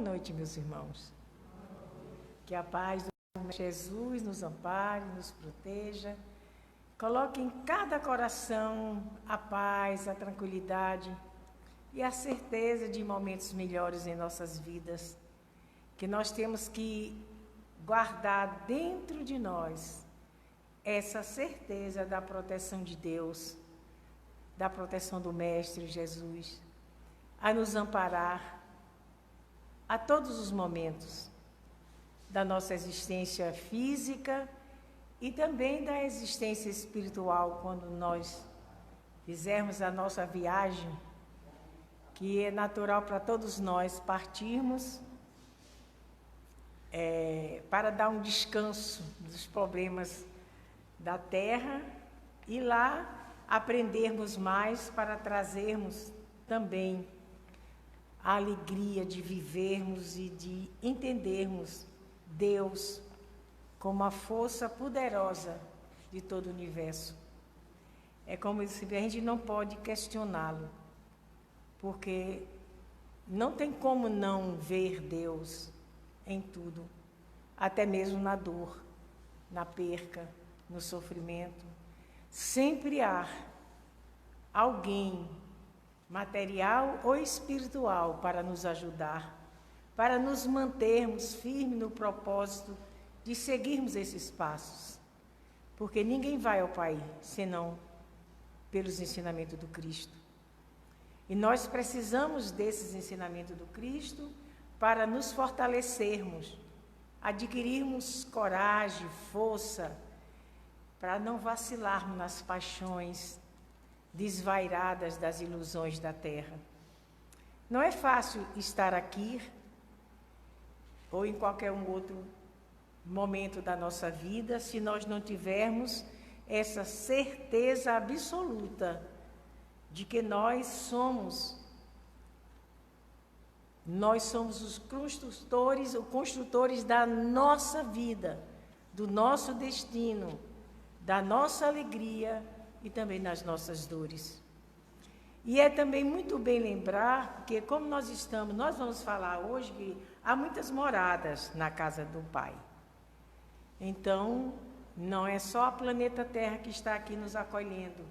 noite, meus irmãos. Que a paz do Jesus nos ampare, nos proteja. Coloque em cada coração a paz, a tranquilidade e a certeza de momentos melhores em nossas vidas. Que nós temos que guardar dentro de nós essa certeza da proteção de Deus, da proteção do Mestre Jesus, a nos amparar a todos os momentos da nossa existência física e também da existência espiritual, quando nós fizermos a nossa viagem, que é natural para todos nós partirmos para dar um descanso dos problemas da terra e lá aprendermos mais para trazermos também a alegria de vivermos e de entendermos Deus como a força poderosa de todo o universo. É como se a gente não pode questioná-lo, porque não tem como não ver Deus em tudo, até mesmo na dor, na perca, no sofrimento. Sempre há alguém, material ou espiritual, para nos ajudar, para nos mantermos firmes no propósito de seguirmos esses passos. Porque ninguém vai ao Pai senão pelos ensinamentos do Cristo. E nós precisamos desses ensinamentos do Cristo para nos fortalecermos, adquirirmos coragem, força, para não vacilarmos nas paixões desvairadas das ilusões da terra. Não é fácil estar aqui ou em qualquer outro momento da nossa vida se nós não tivermos essa certeza absoluta de que nós somos os construtores da nossa vida, do nosso destino, da nossa alegria e também nas nossas dores. E é também muito bem lembrar, porque como nós vamos falar hoje que há muitas moradas na casa do Pai. Então, não é só a planeta Terra que está aqui nos acolhendo.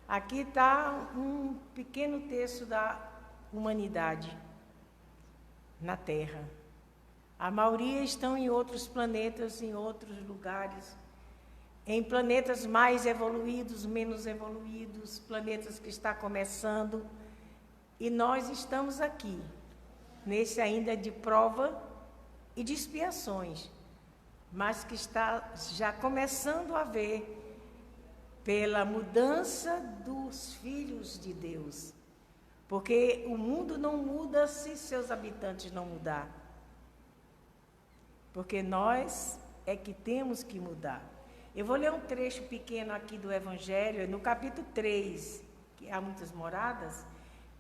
Aqui está um pequeno terço da humanidade na Terra. A maioria estão em outros planetas, em outros lugares, em planetas mais evoluídos, menos evoluídos, planetas que estão começando, e nós estamos aqui, nesse ainda de prova e de expiações, mas que está já começando a ver pela mudança dos filhos de Deus, porque o mundo não muda se seus habitantes não mudar, porque nós é que temos que mudar. Eu vou ler um trecho pequeno aqui do Evangelho, no capítulo 3, que há muitas moradas,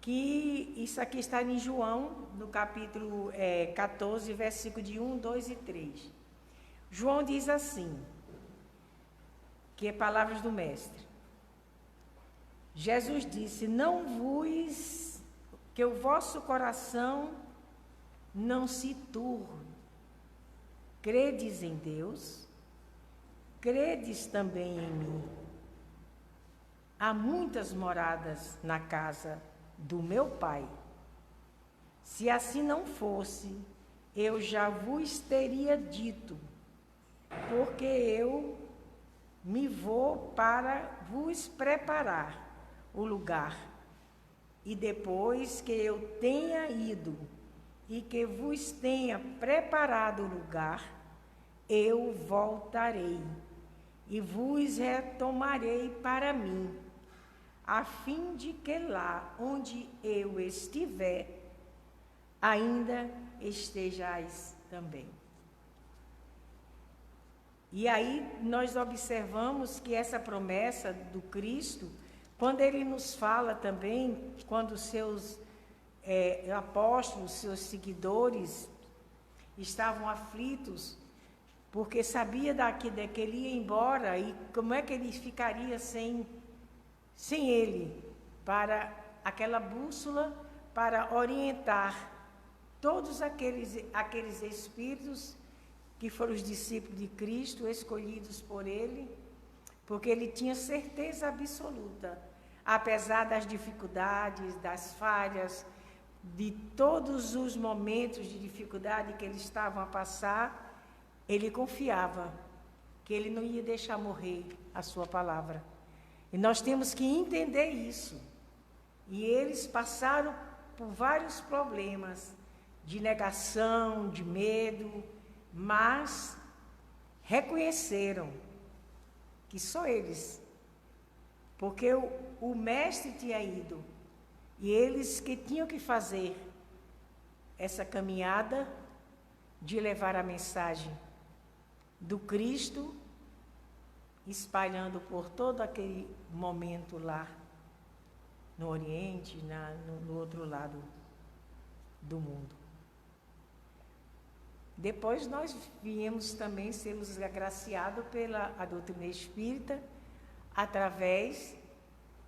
que isso aqui está em João, no capítulo 14, versículo de 1, 2 e 3. João diz assim, que é palavras do Mestre. Jesus disse, que o vosso coração não se turbe. Credes em Deus? Credes também em mim. Há muitas moradas na casa do meu Pai. Se assim não fosse, eu já vos teria dito, porque eu me vou para vos preparar o lugar. E depois que eu tenha ido e que vos tenha preparado o lugar, eu voltarei e vos retomarei para mim, a fim de que lá onde eu estiver, ainda estejais também. E aí nós observamos que essa promessa do Cristo, quando ele nos fala também, quando seus apóstolos, seus seguidores estavam aflitos, porque sabia que ele ia embora e como é que ele ficaria sem ele, para aquela bússola para orientar todos aqueles espíritos que foram os discípulos de Cristo, escolhidos por Ele, porque Ele tinha certeza absoluta, apesar das dificuldades, das falhas, de todos os momentos de dificuldade que eles estavam a passar, Ele confiava que Ele não ia deixar morrer a sua palavra. E nós temos que entender isso. E eles passaram por vários problemas de negação, de medo, mas reconheceram que só eles, porque o mestre tinha ido, e eles que tinham que fazer essa caminhada de levar a mensagem do Cristo, espalhando por todo aquele momento lá no Oriente, no outro lado do mundo. Depois nós viemos também sermos agraciados pela doutrina espírita, através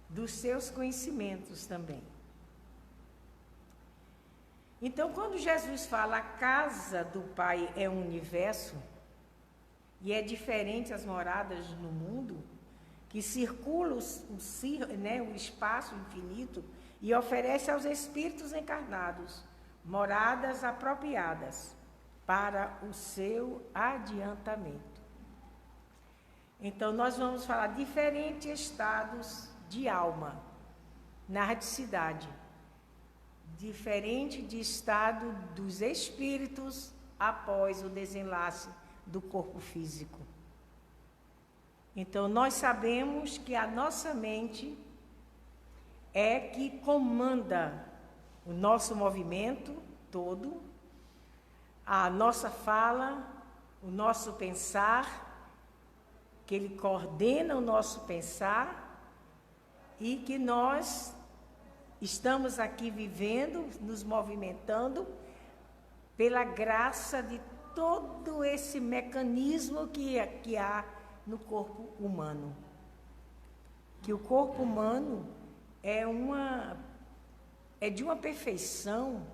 dos seus conhecimentos também. Então, quando Jesus fala a casa do Pai é um universo, e é diferente as moradas no mundo, que circula o espaço infinito e oferece aos espíritos encarnados moradas apropriadas para o seu adiantamento. Então, nós vamos falar diferentes estados de alma na radicidade, diferente de estado dos espíritos após o desenlace do corpo físico. Então, nós sabemos que a nossa mente é que comanda o nosso movimento todo, a nossa fala, o nosso pensar, que ele coordena o nosso pensar e que nós estamos aqui vivendo, nos movimentando pela graça de todo esse mecanismo que há no corpo humano. Que o corpo humano é de uma perfeição,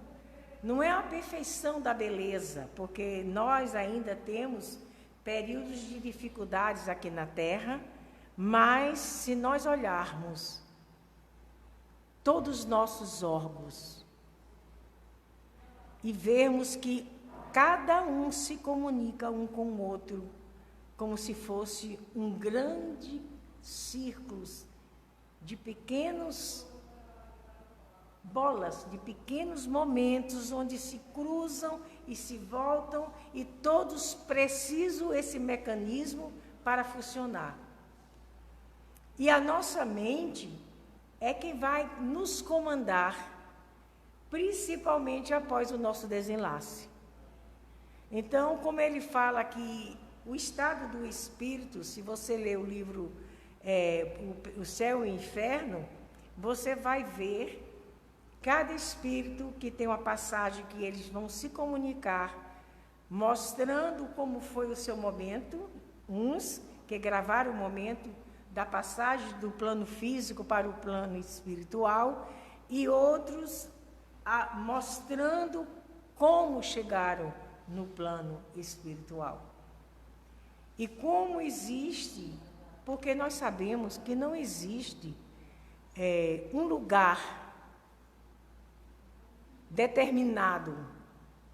não é a perfeição da beleza, porque nós ainda temos períodos de dificuldades aqui na Terra, mas se nós olharmos todos os nossos órgãos e vermos que cada um se comunica um com o outro, como se fosse um grande círculo de pequenos bolas, de pequenos momentos onde se cruzam e se voltam, e todos precisam esse mecanismo para funcionar. E a nossa mente é quem vai nos comandar, principalmente após o nosso desenlace. Então, como ele fala que o estado do espírito, se você ler o livro O Céu e o Inferno, você vai ver cada espírito que tem uma passagem que eles vão se comunicar, mostrando como foi o seu momento, uns que gravaram o momento da passagem do plano físico para o plano espiritual, e outros mostrando como chegaram no plano espiritual. E como existe, porque nós sabemos que não existe um lugar determinado,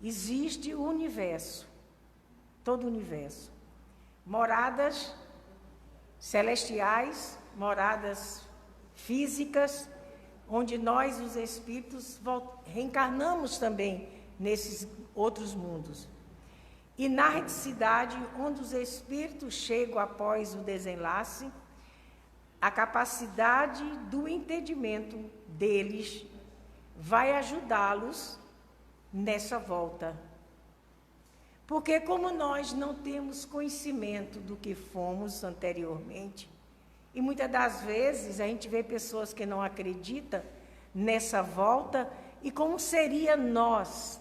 existe o universo, todo o universo. Moradas celestiais, moradas físicas, onde nós, os espíritos, reencarnamos também nesses outros mundos. E na reticidade, onde os espíritos chegam após o desenlace, a capacidade do entendimento deles vai ajudá-los nessa volta. Porque como nós não temos conhecimento do que fomos anteriormente, e muitas das vezes a gente vê pessoas que não acreditam nessa volta, e como seria nós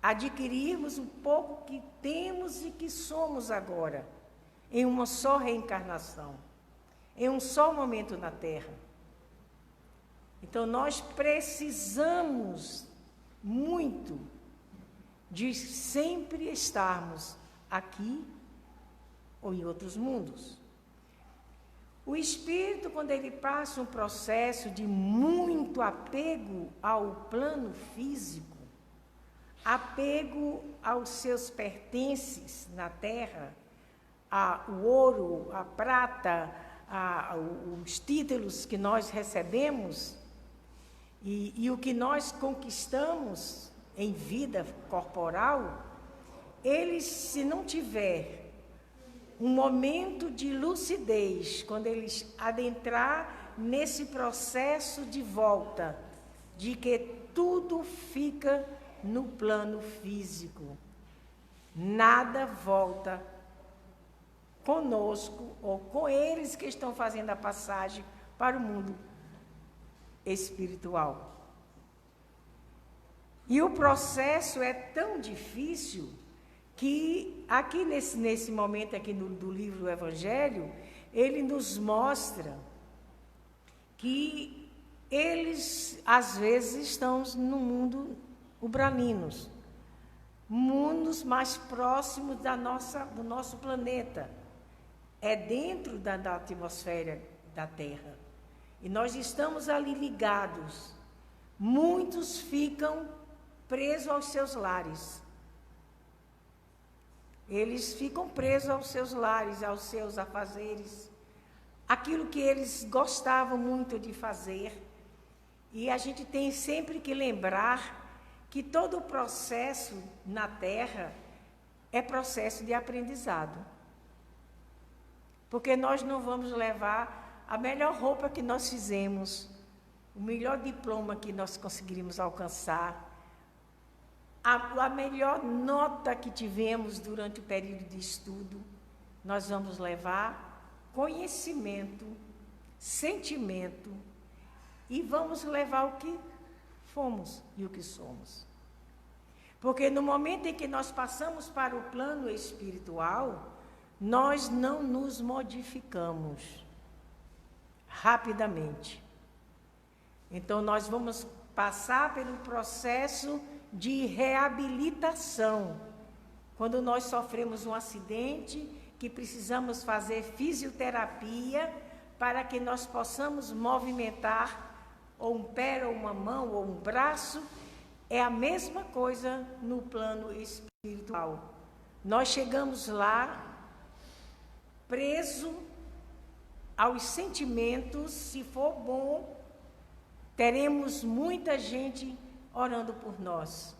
adquirirmos o pouco que temos e que somos agora, em uma só reencarnação, em um só momento na Terra. Então, nós precisamos muito de sempre estarmos aqui ou em outros mundos. O espírito, quando ele passa um processo de muito apego ao plano físico, apego aos seus pertences na terra, o ouro, a prata, os títulos que nós recebemos e o que nós conquistamos em vida corporal, ele, se não tiver um momento de lucidez, quando ele adentrar nesse processo de volta, de que tudo fica no plano físico, nada volta conosco ou com eles que estão fazendo a passagem para o mundo espiritual. E o processo é tão difícil que aqui nesse momento aqui do livro do Evangelho, ele nos mostra que eles às vezes estão no mundo ubraninos, mundos mais próximos do nosso planeta. É dentro da atmosfera da Terra. E nós estamos ali ligados. Muitos ficam presos aos seus lares. Eles ficam presos aos seus lares, aos seus afazeres, aquilo que eles gostavam muito de fazer. E a gente tem sempre que lembrar que todo o processo na Terra é processo de aprendizado. Porque nós não vamos levar a melhor roupa que nós fizemos, o melhor diploma que nós conseguiríamos alcançar, a melhor nota que tivemos durante o período de estudo. Nós vamos levar conhecimento, sentimento, e vamos levar o que fomos e o que somos. Porque no momento em que nós passamos para o plano espiritual, nós não nos modificamos rapidamente. Então, nós vamos passar pelo processo de reabilitação. Quando nós sofremos um acidente, que precisamos fazer fisioterapia para que nós possamos movimentar ou um pé, ou uma mão, ou um braço, é a mesma coisa no plano espiritual. Nós chegamos lá preso aos sentimentos. Se for bom, teremos muita gente orando por nós.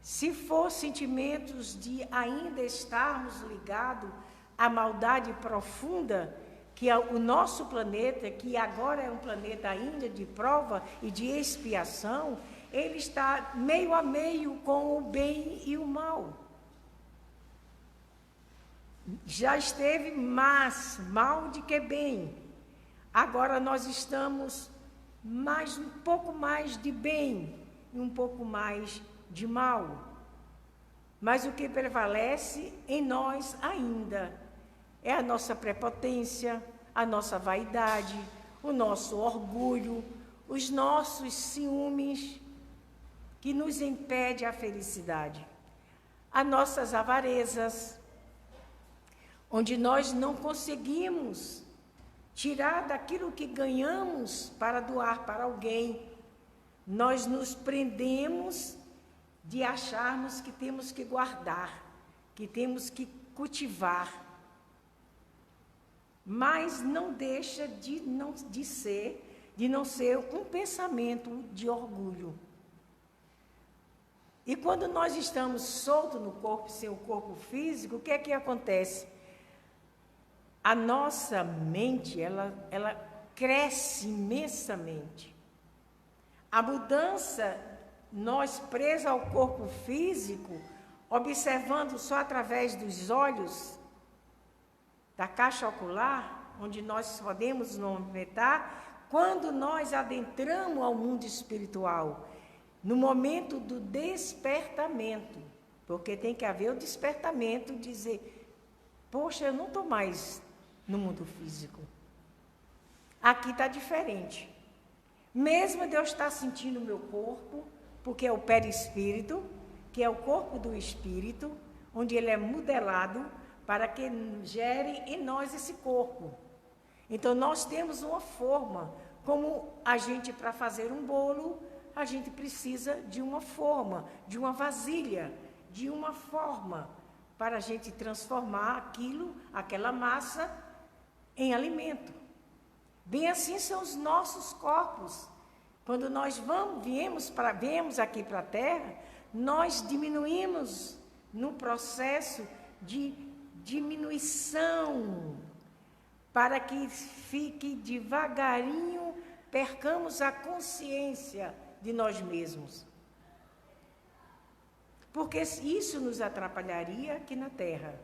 Se for sentimentos de ainda estarmos ligados à maldade profunda, que é o nosso planeta, que agora é um planeta ainda de prova e de expiação, ele está meio a meio com o bem e o mal. Já esteve mais mal do que bem. Agora nós estamos um pouco mais de bem e um pouco mais de mal. Mas o que prevalece em nós ainda é a nossa prepotência, a nossa vaidade, o nosso orgulho, os nossos ciúmes, que nos impede a felicidade, as nossas avarezas, onde nós não conseguimos tirar daquilo que ganhamos para doar para alguém. Nós nos prendemos de acharmos que temos que guardar, que temos que cultivar. Mas não deixa de não ser um pensamento de orgulho. E quando nós estamos soltos no corpo, sem o corpo físico, o que é que acontece? A nossa mente, ela cresce imensamente. A mudança, nós presos ao corpo físico, observando só através dos olhos, da caixa ocular, onde nós podemos movimentar, quando nós adentramos ao mundo espiritual, no momento do despertamento, porque tem que haver o despertamento, dizer, poxa, eu não estou mais no mundo físico. Aqui está diferente. Mesmo Deus está sentindo o meu corpo, porque é o perispírito, que é o corpo do espírito, onde ele é modelado para que gere em nós esse corpo. Então, nós temos uma forma, como a gente, para fazer um bolo, a gente precisa de uma forma, de uma vasilha, de uma forma, para a gente transformar aquilo, aquela massa, em alimento. Bem assim são os nossos corpos. Quando nós viemos aqui para a Terra, nós diminuímos no processo de diminuição, para que fique devagarinho, percamos a consciência de nós mesmos. Porque isso nos atrapalharia aqui na Terra.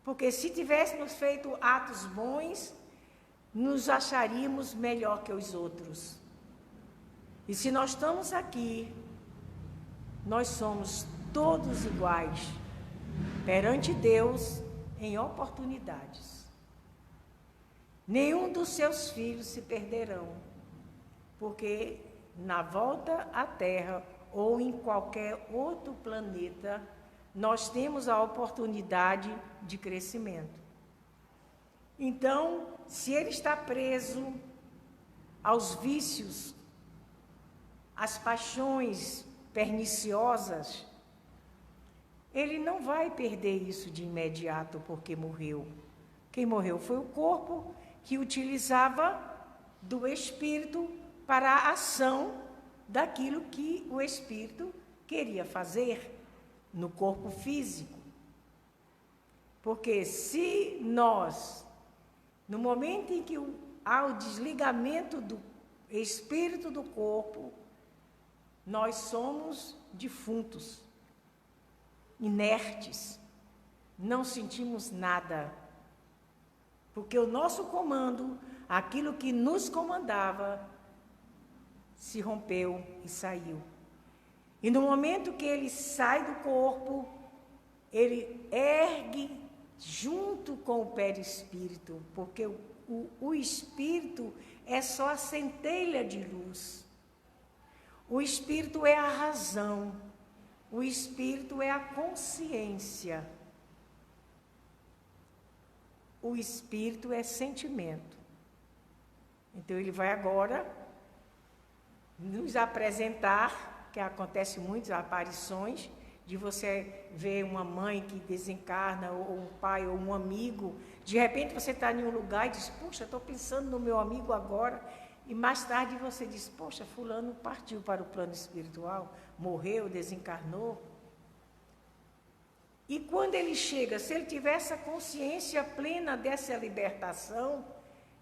Porque se tivéssemos feito atos bons, nos acharíamos melhor que os outros. E se nós estamos aqui, nós somos todos iguais perante Deus em oportunidades. Nenhum dos seus filhos se perderão, porque na volta à Terra ou em qualquer outro planeta, nós temos a oportunidade de crescimento. Então, se ele está preso aos vícios, às paixões perniciosas, ele não vai perder isso de imediato porque morreu. Quem morreu foi o corpo que utilizava do espírito para a ação daquilo que o espírito queria fazer no corpo físico. Porque se nós, no momento em que há o desligamento do espírito do corpo, nós somos defuntos, inertes, não sentimos nada. Porque o nosso comando, aquilo que nos comandava, se rompeu e saiu. E no momento que ele sai do corpo, ele ergue junto com o perispírito, porque o espírito é só a centelha de luz. O espírito é a razão, o espírito é a consciência. O espírito é sentimento. Então ele vai agora nos apresentar, que acontece muitas aparições, de você ver uma mãe que desencarna, ou um pai, ou um amigo. De repente você está em um lugar e diz, poxa, estou pensando no meu amigo agora. E mais tarde você diz, poxa, fulano partiu para o plano espiritual, morreu, desencarnou. E quando ele chega, se ele tiver essa consciência plena dessa libertação,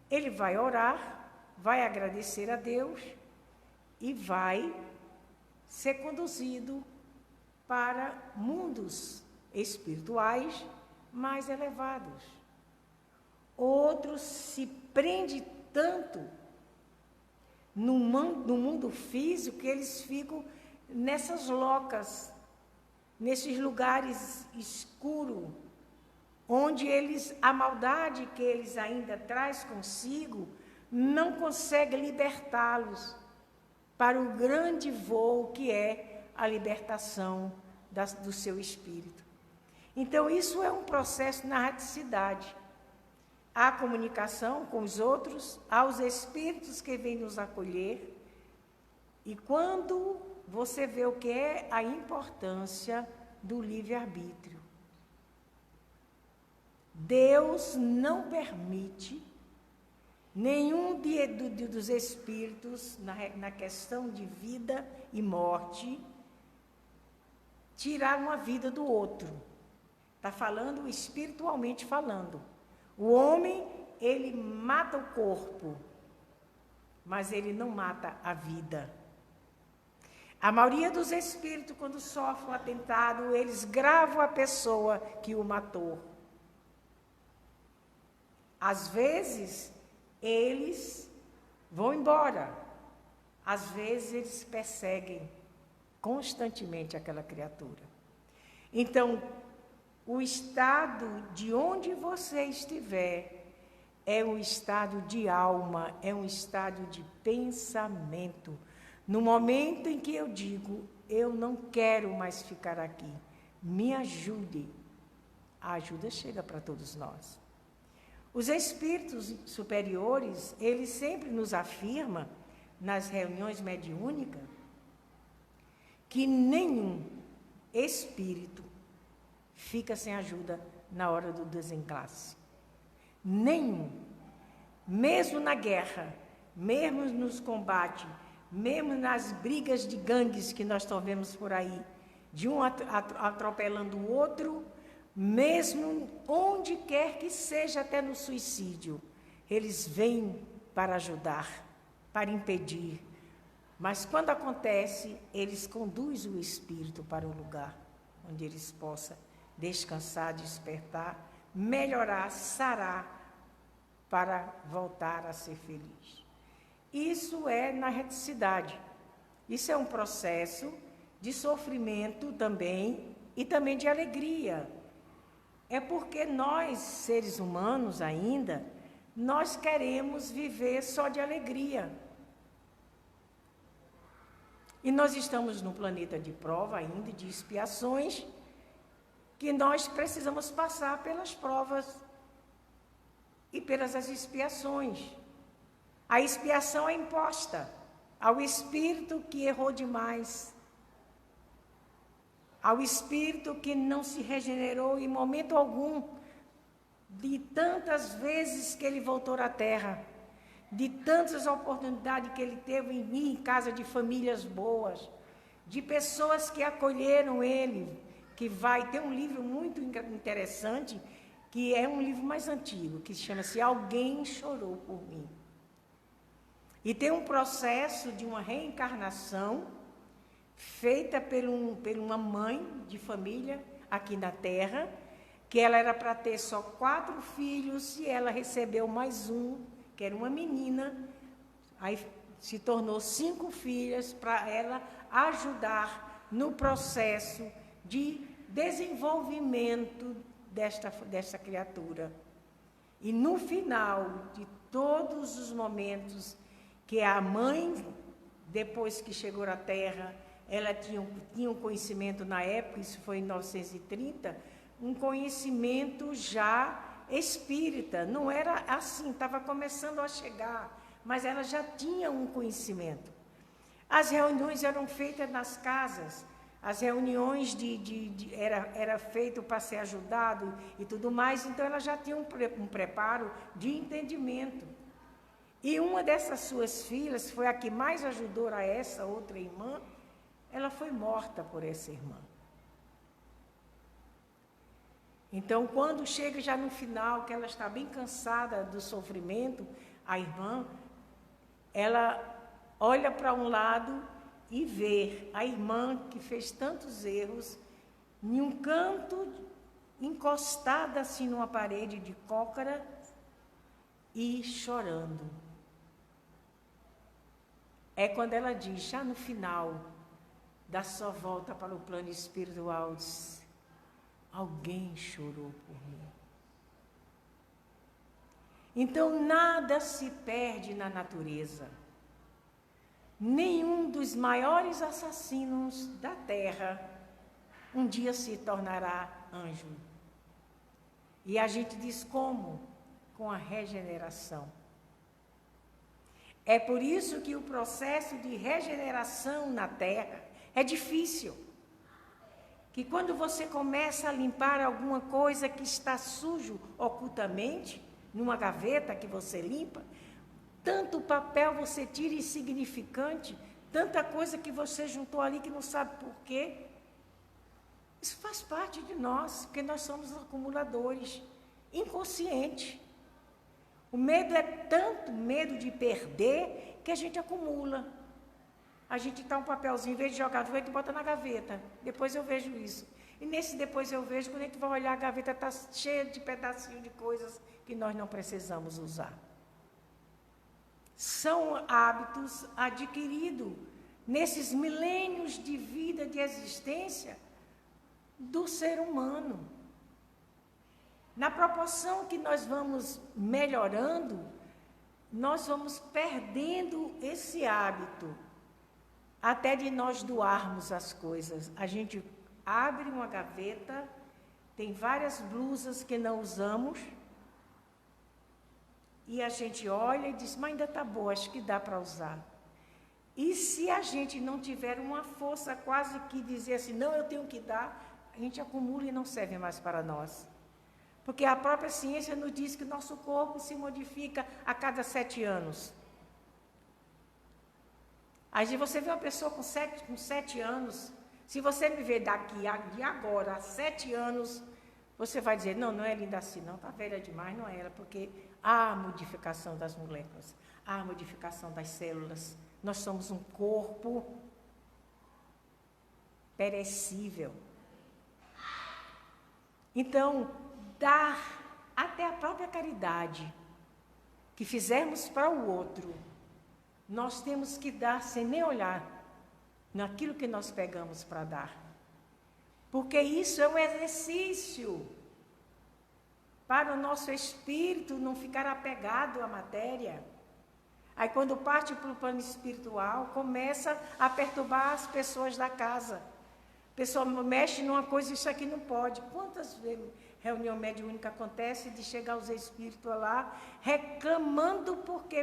ele vai orar, vai agradecer a Deus e vai ser conduzido para mundos espirituais mais elevados. Outros se prendem tanto no mundo físico que eles ficam nessas locas, nesses lugares escuros, onde a maldade que eles ainda traz consigo não consegue libertá-los para o grande voo que é a libertação do seu espírito. Então, isso é um processo na raticidade. Há comunicação com os outros, há os espíritos que vêm nos acolher, e quando você vê o que é a importância do livre-arbítrio. Deus não permite nenhum dos espíritos, na questão de vida e morte, tirar uma vida do outro. Está falando espiritualmente falando. O homem, ele mata o corpo, mas ele não mata a vida. A maioria dos espíritos, quando sofrem um atentado, eles gravam a pessoa que o matou. Às vezes, eles vão embora. Às vezes, eles perseguem constantemente aquela criatura. Então, o estado de onde você estiver é um estado de alma, é um estado de pensamento. No momento em que eu digo, eu não quero mais ficar aqui, me ajude, a ajuda chega para todos nós. Os espíritos superiores, eles sempre nos afirmam, nas reuniões mediúnicas, que nenhum espírito fica sem ajuda na hora do desenlace. Nenhum. Mesmo na guerra, mesmo nos combates, mesmo nas brigas de gangues que nós vemos por aí, de um atropelando o outro, mesmo onde quer que seja, até no suicídio, eles vêm para ajudar, para impedir. Mas quando acontece, eles conduzem o espírito para um lugar onde eles possam descansar, despertar, melhorar, sarar, para voltar a ser feliz. Isso é na reticidade. Isso é um processo de sofrimento também e também de alegria. É porque nós, seres humanos ainda, nós queremos viver só de alegria. E nós estamos num planeta de prova ainda, de expiações, que nós precisamos passar pelas provas e pelas expiações. A expiação é imposta ao espírito que errou demais, ao espírito que não se regenerou em momento algum, de tantas vezes que ele voltou à Terra, de tantas oportunidades que ele teve em ir em casa de famílias boas, de pessoas que acolheram ele, que vai ter um livro muito interessante, que é um livro mais antigo, que chama-se Alguém Chorou por Mim. E tem um processo de uma reencarnação feita por uma mãe de família aqui na Terra, que ela era para ter só 4 filhos e ela recebeu mais um, que era uma menina, aí se tornou 5 filhas para ela ajudar no processo de desenvolvimento desta criatura. E no final de todos os momentos que a mãe, depois que chegou à Terra, ela tinha um conhecimento na época, isso foi em 1930, um conhecimento já espírita, não era assim, estava começando a chegar, mas ela já tinha um conhecimento. As reuniões eram feitas nas casas, as reuniões era feito para ser ajudado e tudo mais, então ela já tinha um preparo de entendimento. E uma dessas suas filhas foi a que mais ajudou a essa outra irmã, ela foi morta por essa irmã. Então, quando chega já no final, que ela está bem cansada do sofrimento, a irmã, ela olha para um lado e vê a irmã que fez tantos erros, em um canto, encostada assim numa parede de cócara e chorando. É quando ela diz, já no final da sua volta para o plano espiritual, diz, alguém chorou por mim. Então, nada se perde na natureza. Nenhum dos maiores assassinos da Terra um dia se tornará anjo. E a gente diz como? Com a regeneração. É por isso que o processo de regeneração na Terra é difícil. Que quando você começa a limpar alguma coisa que está sujo ocultamente, numa gaveta que você limpa, tanto papel você tira insignificante, tanta coisa que você juntou ali que não sabe por quê. Isso faz parte de nós, porque nós somos acumuladores, inconscientes. O medo é tanto medo de perder que a gente acumula. A gente dá um papelzinho, em vez de jogar no vento, bota na gaveta. Depois eu vejo isso. E nesse depois eu vejo, quando a gente vai olhar, a gaveta está cheia de pedacinhos de coisas que nós não precisamos usar. São hábitos adquiridos nesses milênios de vida, de existência do ser humano. Na proporção que nós vamos melhorando, nós vamos perdendo esse hábito, até de nós doarmos as coisas. A gente abre uma gaveta, tem várias blusas que não usamos, e a gente olha e diz, mas ainda está boa, acho que dá para usar. E se a gente não tiver uma força quase que dizer assim, não, eu tenho que dar, a gente acumula e não serve mais para nós. Porque a própria ciência nos diz que o nosso corpo se modifica a cada 7 anos. Aí você vê uma pessoa com 7 anos, se você me ver daqui de agora a 7 anos, você vai dizer, não, não é linda assim, não, está velha demais, não é ela, porque há modificação das moléculas, há modificação das células. Nós somos um corpo perecível. Então, dar até a própria caridade que fizermos para o outro, nós temos que dar sem nem olhar naquilo que nós pegamos para dar. Porque isso é um exercício para o nosso espírito não ficar apegado à matéria. Aí quando parte para o plano espiritual, começa a perturbar as pessoas da casa. A pessoa mexe numa coisa, isso aqui não pode. Quantas vezes reunião mediúnica acontece de chegar os espíritos lá reclamando porque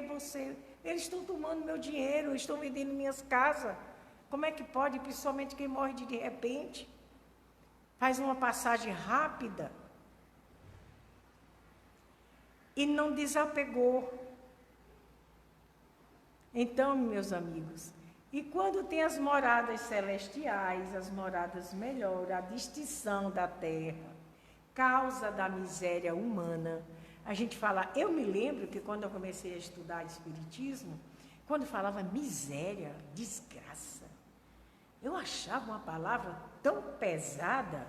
eles estão tomando meu dinheiro, estão vendendo minhas casas. Como é que pode, principalmente quem morre de repente? Faz uma passagem rápida e não desapegou. Então, meus amigos, e quando tem as moradas celestiais, as moradas melhores, a distinção da terra, causa da miséria humana, a gente fala, eu me lembro que quando eu comecei a estudar Espiritismo, quando falava miséria, desgraça, eu achava uma palavra tão pesada,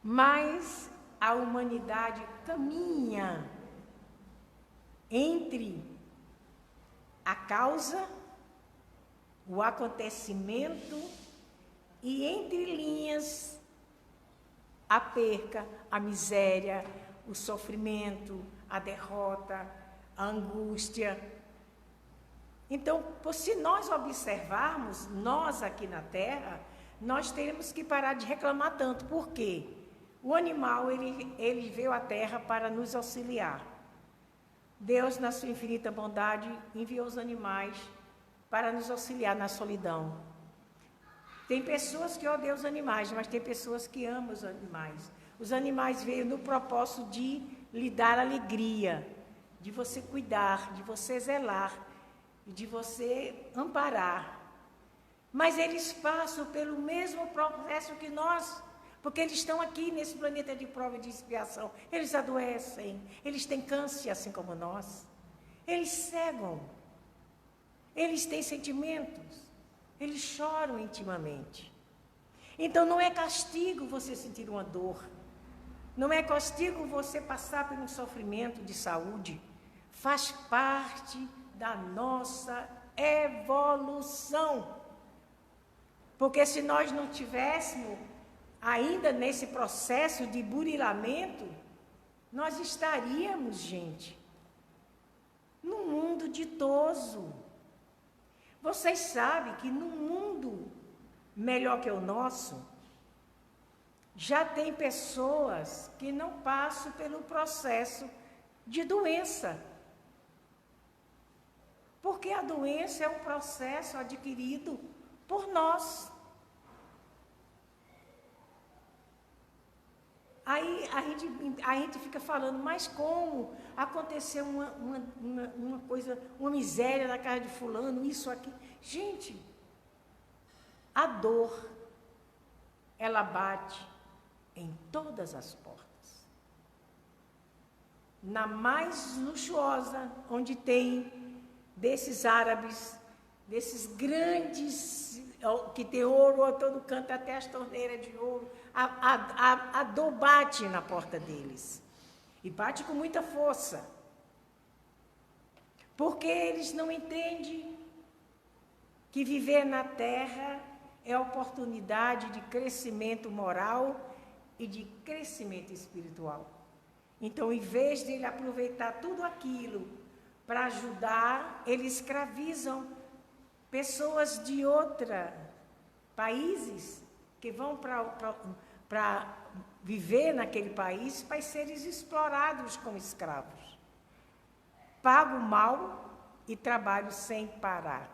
mas a humanidade caminha entre a causa, o acontecimento e entre linhas a perca, a miséria, o sofrimento, a derrota, a angústia. Então, se nós observarmos, nós aqui na Terra, nós teremos que parar de reclamar tanto. Por quê? O animal, ele veio à Terra para nos auxiliar. Deus, na sua infinita bondade, enviou os animais para nos auxiliar na solidão. Tem pessoas que odeiam os animais, mas tem pessoas que amam os animais. Os animais veio no propósito de lhe dar alegria, de você cuidar, de você zelar, de você amparar. Mas eles passam pelo mesmo processo que nós, porque eles estão aqui nesse planeta de prova e de expiação. Eles adoecem, eles têm câncer assim como nós. Eles cegam, eles têm sentimentos, eles choram intimamente. Então não é castigo você sentir uma dor, não é castigo você passar por um sofrimento de saúde. Faz parte da nossa evolução. Porque se nós não tivéssemos ainda nesse processo de burilamento, nós estaríamos, gente, num mundo ditoso. Vocês sabem que num mundo melhor que o nosso, já tem pessoas que não passam pelo processo de doença. Porque a doença é um processo adquirido por nós. Aí a gente fica falando, mas como aconteceu uma coisa, uma miséria na casa de fulano, isso aqui. Gente, a dor, ela bate em todas as portas. Na mais luxuosa, onde tem desses árabes, desses grandes, que tem ouro a todo canto, até as torneiras de ouro, a dor bate na porta deles. E bate com muita força. Porque eles não entendem que viver na Terra é oportunidade de crescimento moral e de crescimento espiritual. Então, em vez de ele aproveitar tudo aquilo para ajudar, eles escravizam pessoas de outros países que vão para viver naquele país para serem explorados como escravos. Pago mal e trabalho sem parar.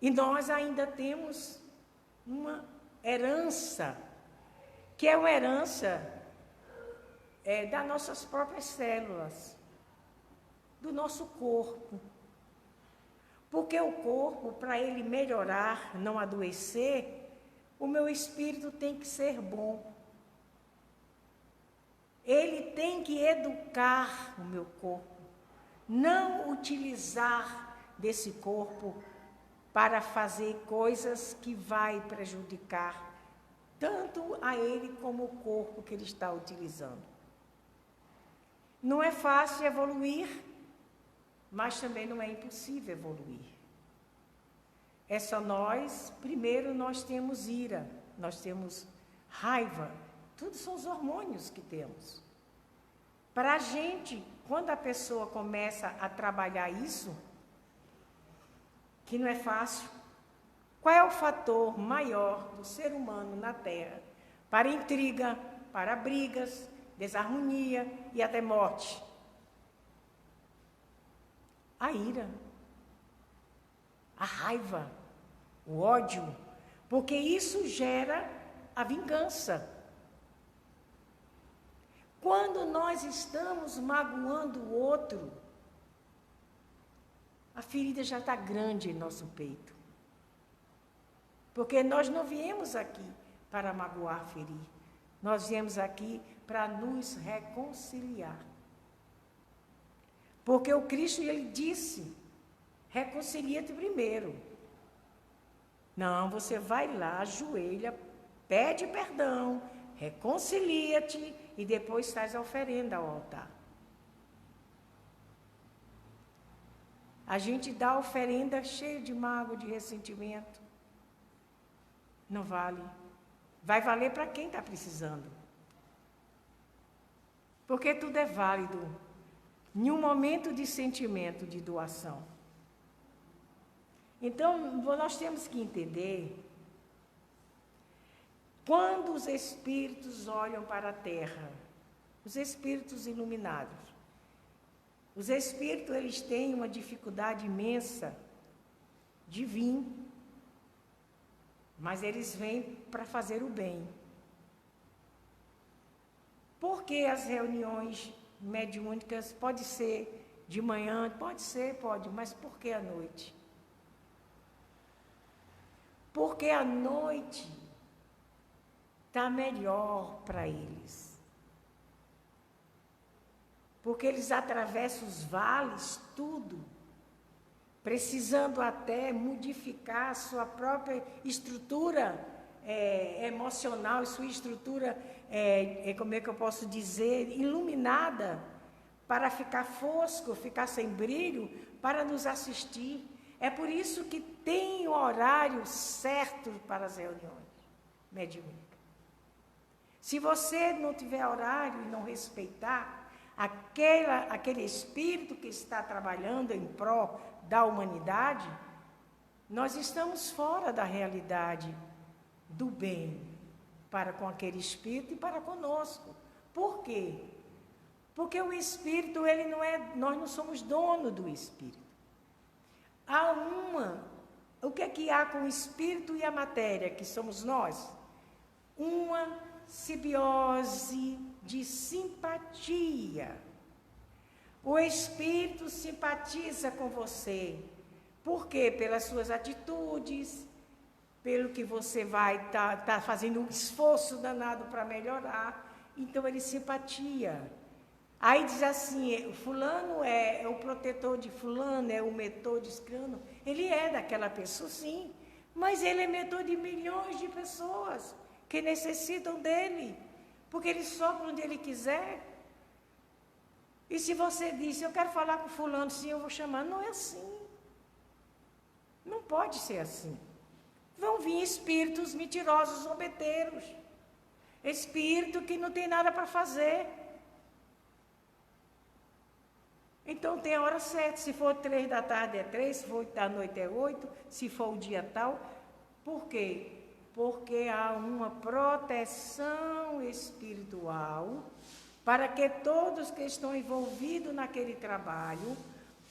E nós ainda temos uma herança, que é uma herança das nossas próprias células, do nosso corpo. Porque o corpo, para ele melhorar, não adoecer, o meu espírito tem que ser bom. Ele tem que educar o meu corpo, não utilizar desse corpo para fazer coisas que vai prejudicar tanto a ele como o corpo que ele está utilizando. Não é fácil evoluir, mas também não é impossível evoluir. É só nós, primeiro nós temos ira, nós temos raiva, tudo são os hormônios que temos. Para a gente, quando a pessoa começa a trabalhar isso, que não é fácil, qual é o fator maior do ser humano na Terra para intriga, para brigas, desarmonia e até morte? A ira, a raiva, o ódio, porque isso gera a vingança. Quando nós estamos magoando o outro, a ferida já está grande em nosso peito. Porque nós não viemos aqui para magoar, ferir. Nós viemos aqui para nos reconciliar. Porque o Cristo, ele disse, reconcilia-te primeiro. Não, você vai lá, ajoelha, pede perdão, reconcilia-te e depois traz a oferenda ao altar. A gente dá a oferenda cheia de mágoa, de ressentimento. Não vale. Vai valer para quem está precisando. Porque tudo é válido em um momento de sentimento de doação. Então, nós temos que entender, quando os espíritos olham para a Terra, os espíritos iluminados, os espíritos, eles têm uma dificuldade imensa de vir, mas eles vêm para fazer o bem. Por que as reuniões mediúnicas pode ser de manhã? Pode ser, pode, mas por que à noite? Porque à noite está melhor para eles. Porque eles atravessam os vales, tudo, precisando até modificar a sua própria estrutura emocional, sua estrutura, como é que eu posso dizer, iluminada, para ficar fosco, ficar sem brilho, para nos assistir. É por isso que tem o horário certo para as reuniões mediúnicas. Se você não tiver horário e não respeitar aquele espírito que está trabalhando em prol da humanidade, nós estamos fora da realidade do bem para com aquele espírito e para conosco. Por quê? Porque o espírito, nós não somos dono do espírito. O que é que há com o espírito e a matéria, que somos nós? Uma simbiose de simpatia. O espírito simpatiza com você. Por quê? Pelas suas atitudes, pelo que você vai tá fazendo um esforço danado para melhorar. Então, ele simpatia. Aí diz assim, fulano é o protetor de fulano, é o mentor de ciclano. Ele é daquela pessoa, sim, mas ele é mentor de milhões de pessoas que necessitam dele, porque ele sopra onde ele quiser. E se você disse, eu quero falar com fulano, sim, eu vou chamar. Não é assim. Não pode ser assim. Vão vir espíritos mentirosos, zombeteiros. Espírito que não tem nada para fazer. Então tem a hora certa. Se for 3 da tarde é 3, se for 8 da noite é 8, se for o dia tal. Por quê? Porque há uma proteção espiritual para que todos que estão envolvidos naquele trabalho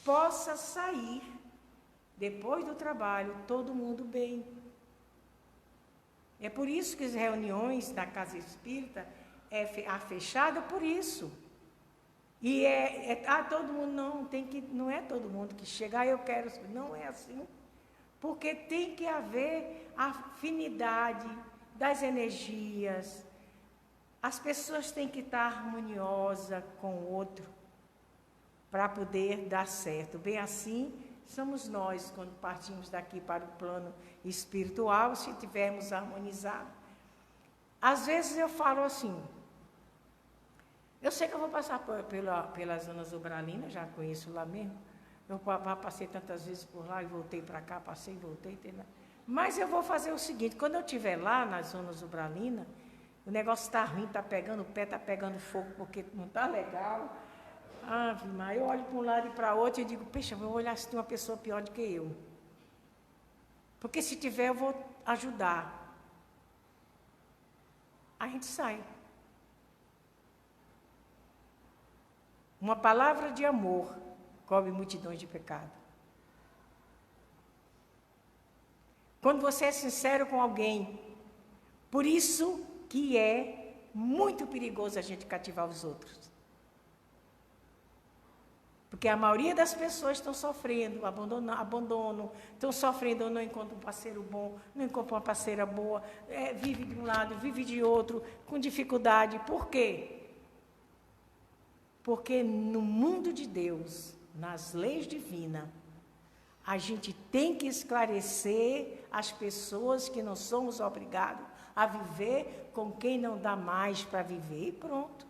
possam sair, depois do trabalho, todo mundo bem. É por isso que as reuniões da casa espírita é fechada por isso. E todo mundo não é todo mundo que chega, eu quero, não é assim. Porque tem que haver afinidade das energias. As pessoas têm que estar harmoniosas com o outro para poder dar certo. Bem assim, somos nós, quando partimos daqui para o plano espiritual, se tivermos harmonizado. Às vezes eu falo assim, eu sei que eu vou passar pelas zonas ubralinas, já conheço lá mesmo. Eu passei tantas vezes por lá e voltei para cá, passei e voltei. Mas eu vou fazer o seguinte, quando eu estiver lá nas zonas ubralinas, o negócio está ruim, está pegando, o pé está pegando fogo, porque não está legal. Mas eu olho para um lado e para outro e digo, poxa, eu vou olhar se tem uma pessoa pior do que eu. Porque se tiver, eu vou ajudar. A gente sai. Uma palavra de amor cobre multidões de pecado. Quando você é sincero com alguém, por isso que é muito perigoso a gente cativar os outros. Porque a maioria das pessoas estão sofrendo abandono, estão sofrendo, não encontram um parceiro bom, não encontram uma parceira boa, vive de um lado, vive de outro, com dificuldade. Por quê? Porque no mundo de Deus, nas leis divinas, a gente tem que esclarecer as pessoas que não somos obrigados a viver com quem não dá mais para viver e pronto.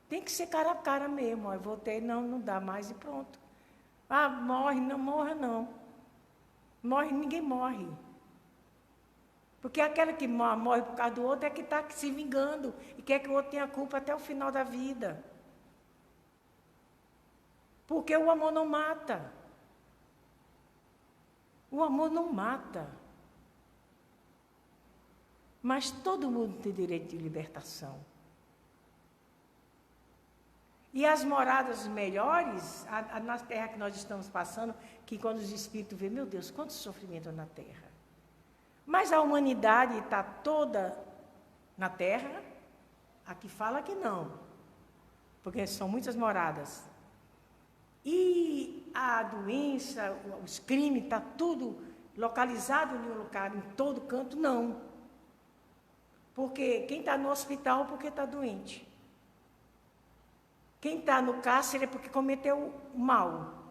Tem que ser cara a cara mesmo. Eu voltei, não dá mais e pronto. Morre, não morra não. Ninguém morre. Porque aquela que morre por causa do outro é que está se vingando e quer que o outro tenha culpa até o final da vida. Porque o amor não mata. O amor não mata. Mas todo mundo tem direito de libertação. E as moradas melhores, na terra que nós estamos passando, que quando os espíritos veem, meu Deus, quanto sofrimento na terra. Mas a humanidade está toda na terra, aqui fala que não, porque são muitas moradas. E a doença, os crimes, está tudo localizado em um lugar, em todo canto, não. Porque quem está no hospital, porque está doente. Quem está no cárcere é porque cometeu mal.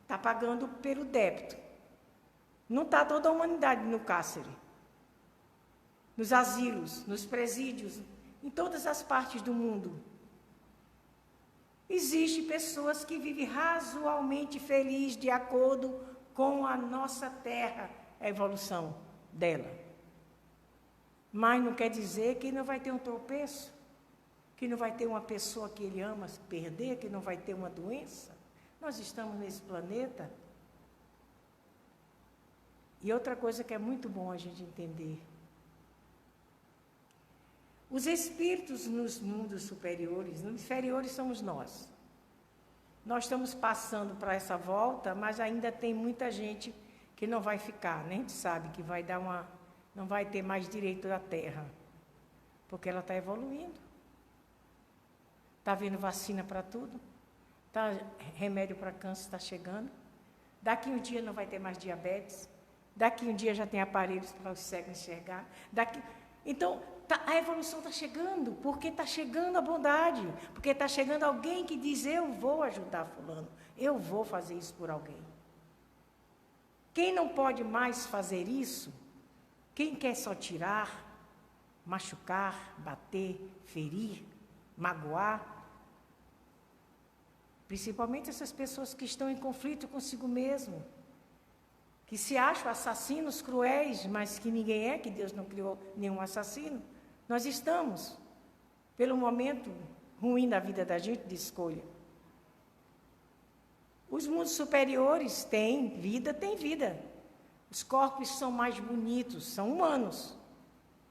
Está pagando pelo débito. Não está toda a humanidade no cárcere. Nos asilos, nos presídios, em todas as partes do mundo. Existem pessoas que vivem razoavelmente felizes de acordo com a nossa terra, a evolução dela. Mas não quer dizer que não vai ter um tropeço, que não vai ter uma pessoa que ele ama perder, que não vai ter uma doença. Nós estamos nesse planeta. E outra coisa que é muito bom a gente entender. Os espíritos nos mundos superiores, nos inferiores somos nós. Nós estamos passando para essa volta, mas ainda tem muita gente que não vai ficar, né? A gente sabe que vai dar não vai ter mais direito da Terra, porque ela está evoluindo. Está havendo vacina para tudo, remédio para câncer está chegando. Daqui um dia não vai ter mais diabetes, daqui um dia já tem aparelhos para os cegos enxergar. Então, a evolução está chegando, porque está chegando a bondade, porque está chegando alguém que diz, eu vou ajudar fulano, eu vou fazer isso por alguém. Quem não pode mais fazer isso, quem quer só tirar, machucar, bater, ferir, magoar, principalmente essas pessoas que estão em conflito consigo mesmo, que se acham assassinos cruéis, mas que ninguém é, que Deus não criou nenhum assassino. Nós estamos, pelo momento ruim da vida da gente, de escolha. Os mundos superiores têm vida, têm vida. Os corpos são mais bonitos, são humanos,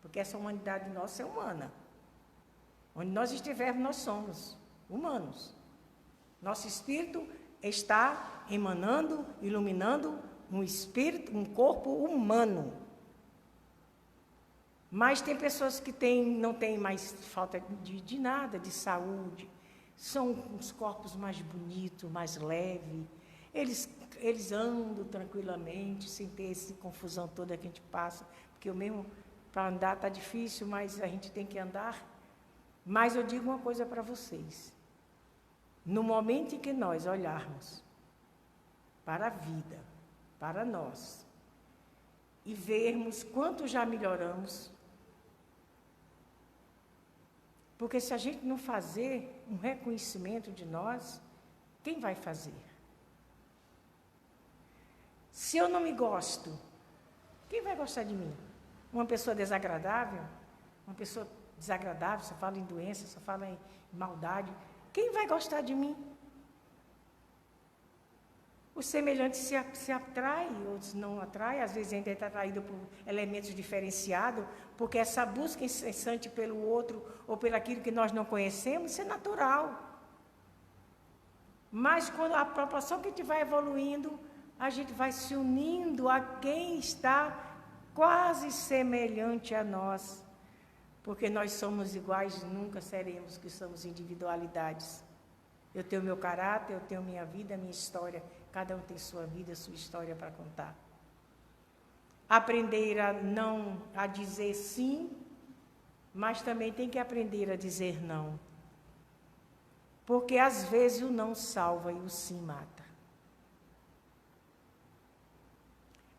porque essa humanidade nossa é humana. Onde nós estivermos, nós somos humanos. Nosso espírito está emanando, iluminando um espírito, um corpo humano. Mas tem pessoas que não têm mais falta de nada, de saúde. São os corpos mais bonitos, mais leves. Eles andam tranquilamente, sem ter essa confusão toda que a gente passa. Porque eu mesmo, para andar está difícil, mas a gente tem que andar. Mas eu digo uma coisa para vocês. No momento em que nós olharmos para a vida, para nós, e vermos quanto já melhoramos, porque se a gente não fazer um reconhecimento de nós, quem vai fazer? Se eu não me gosto, quem vai gostar de mim? Uma pessoa desagradável? Uma pessoa desagradável, só fala em doença, só fala em maldade. Quem vai gostar de mim? O semelhante se atrai, outros não atrai, às vezes ainda é atraído por elementos diferenciados, porque essa busca incessante pelo outro ou pelo aquilo que nós não conhecemos, isso é natural. Mas quando a proporção que a gente vai evoluindo, a gente vai se unindo a quem está quase semelhante a nós, porque nós somos iguais, nunca seremos, que somos individualidades. Eu tenho meu caráter, eu tenho minha vida, minha história. Cada um tem sua vida, sua história para contar. Aprender a dizer sim, mas também tem que aprender a dizer não. Porque às vezes o não salva e o sim mata.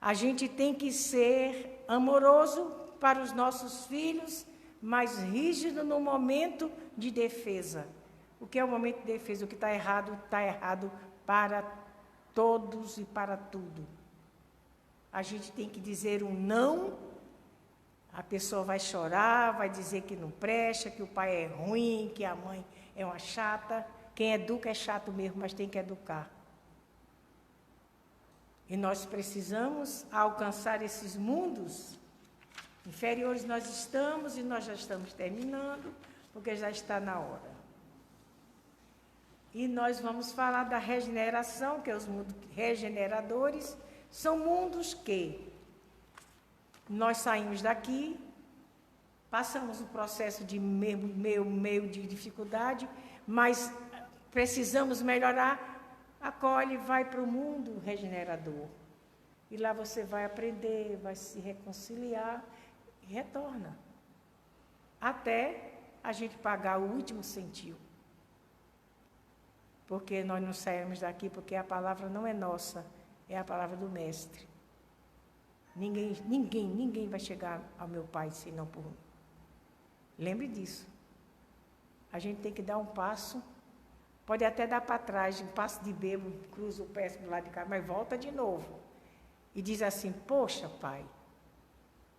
A gente tem que ser amoroso para os nossos filhos, mas rígido no momento de defesa. O que é o momento de defesa? O que está errado para todos e para tudo. A gente tem que dizer um não, a pessoa vai chorar, vai dizer que não presta, que o pai é ruim, que a mãe é uma chata. Quem educa é chato mesmo, mas tem que educar. E nós precisamos alcançar esses mundos inferiores. Nós estamos e nós já estamos terminando, porque já está na hora. E nós vamos falar da regeneração, que é os mundos regeneradores. São mundos que nós saímos daqui, passamos um processo de meio de dificuldade, mas precisamos melhorar. Acolhe, vai para o mundo regenerador. E lá você vai aprender, vai se reconciliar e retorna. Até a gente pagar o último centil. Porque nós não saímos daqui, porque a palavra não é nossa, é a palavra do Mestre. Ninguém vai chegar ao meu Pai senão por mim. Lembre disso. A gente tem que dar um passo. Pode até dar para trás, um passo de bebo, cruza o pé do lado de cá, mas volta de novo. E diz assim, poxa, Pai,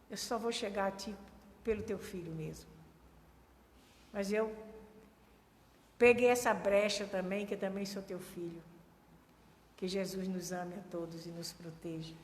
eu só vou chegar a Ti pelo Teu Filho mesmo. Mas eu peguei essa brecha também, que eu também sou Teu Filho. Que Jesus nos ame a todos e nos proteja.